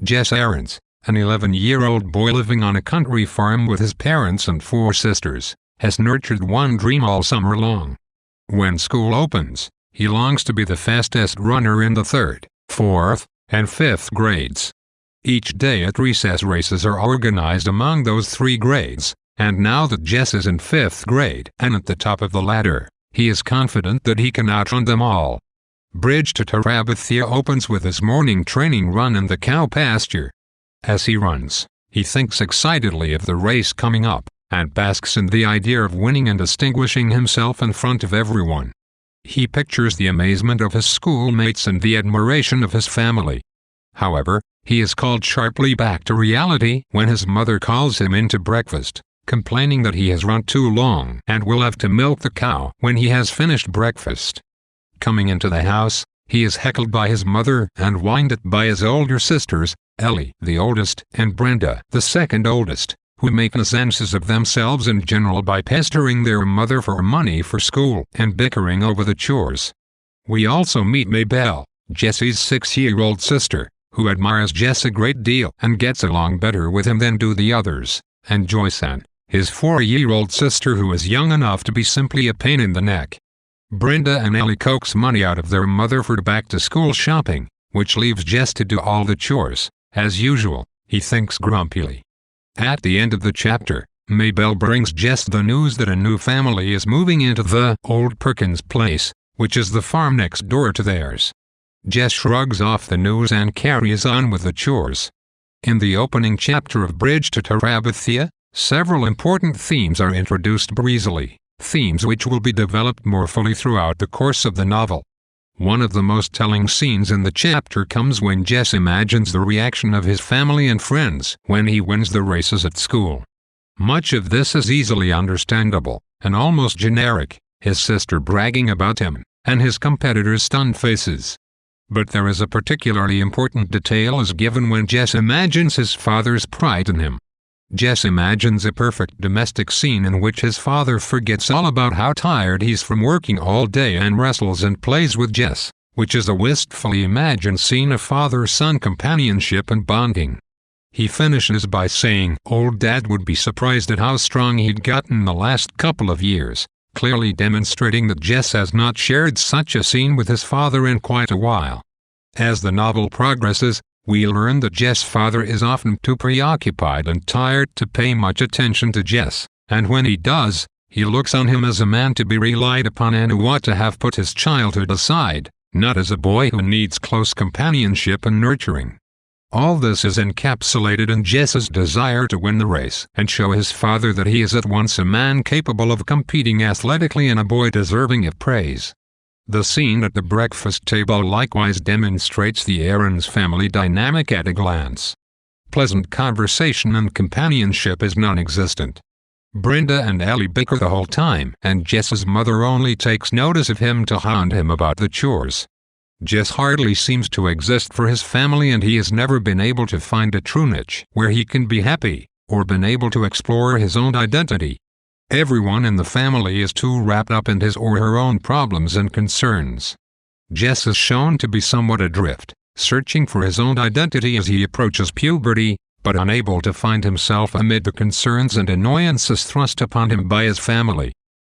Jess Aarons, an 11-year-old boy living on a country farm with his parents and 4 sisters, has nurtured one dream all summer long. When school opens, he longs to be the fastest runner in the 3rd, 4th, and 5th grades. Each day at recess races are organized among those 3 grades, and now that Jess is in 5th grade and at the top of the ladder, he is confident that he can outrun them all. Bridge to Terabithia opens with his morning training run in the cow pasture. As he runs, he thinks excitedly of the race coming up, and basks in the idea of winning and distinguishing himself in front of everyone. He pictures the amazement of his schoolmates and the admiration of his family. However, he is called sharply back to reality when his mother calls him into breakfast, complaining that he has run too long and will have to milk the cow when he has finished breakfast. Coming into the house, he is heckled by his mother and whined at by his older sisters, Ellie, the oldest, and Brenda, the second oldest, who make nuisances of themselves in general by pestering their mother for money for school and bickering over the chores. We also meet Mabel, Jesse's 6-year-old sister, who admires Jess a great deal and gets along better with him than do the others, and Joyce-Ann, his 4-year-old sister, who is young enough to be simply a pain in the neck. Brenda and Ellie coax money out of their mother for back-to-school shopping, which leaves Jess to do all the chores. As usual, he thinks grumpily. At the end of the chapter, Mabel brings Jess the news that a new family is moving into the old Perkins place, which is the farm next door to theirs. Jess shrugs off the news and carries on with the chores. In the opening chapter of Bridge to Terabithia, several important themes are introduced breezily, themes which will be developed more fully throughout the course of the novel. One of the most telling scenes in the chapter comes when Jess imagines the reaction of his family and friends when he wins the races at school. Much of this is easily understandable, and almost generic, his sister bragging about him, and his competitors' stunned faces. But there is a particularly important detail as given when Jess imagines his father's pride in him. Jess imagines a perfect domestic scene in which his father forgets all about how tired he's from working all day and wrestles and plays with Jess, which is a wistfully imagined scene of father-son companionship and bonding. He finishes by saying old Dad would be surprised at how strong he'd gotten the last couple of years, clearly demonstrating that Jess has not shared such a scene with his father in quite a while. As the novel progresses, we learn that Jess' father is often too preoccupied and tired to pay much attention to Jess, and when he does, he looks on him as a man to be relied upon and who ought to have put his childhood aside, not as a boy who needs close companionship and nurturing. All this is encapsulated in Jess's desire to win the race and show his father that he is at once a man capable of competing athletically and a boy deserving of praise. The scene at the breakfast table likewise demonstrates the Aarons family dynamic at a glance. Pleasant conversation and companionship is non-existent. Brenda and Ellie bicker the whole time, and Jess's mother only takes notice of him to hound him about the chores. Jess hardly seems to exist for his family, and he has never been able to find a true niche where he can be happy, or been able to explore his own identity. Everyone in the family is too wrapped up in his or her own problems and concerns. Jess is shown to be somewhat adrift, searching for his own identity as he approaches puberty, but unable to find himself amid the concerns and annoyances thrust upon him by his family.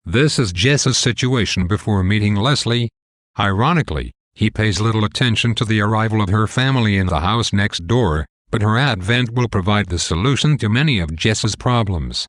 This is Jess's situation before meeting Leslie. Ironically, he pays little attention to the arrival of her family in the house next door, but her advent will provide the solution to many of Jess's problems.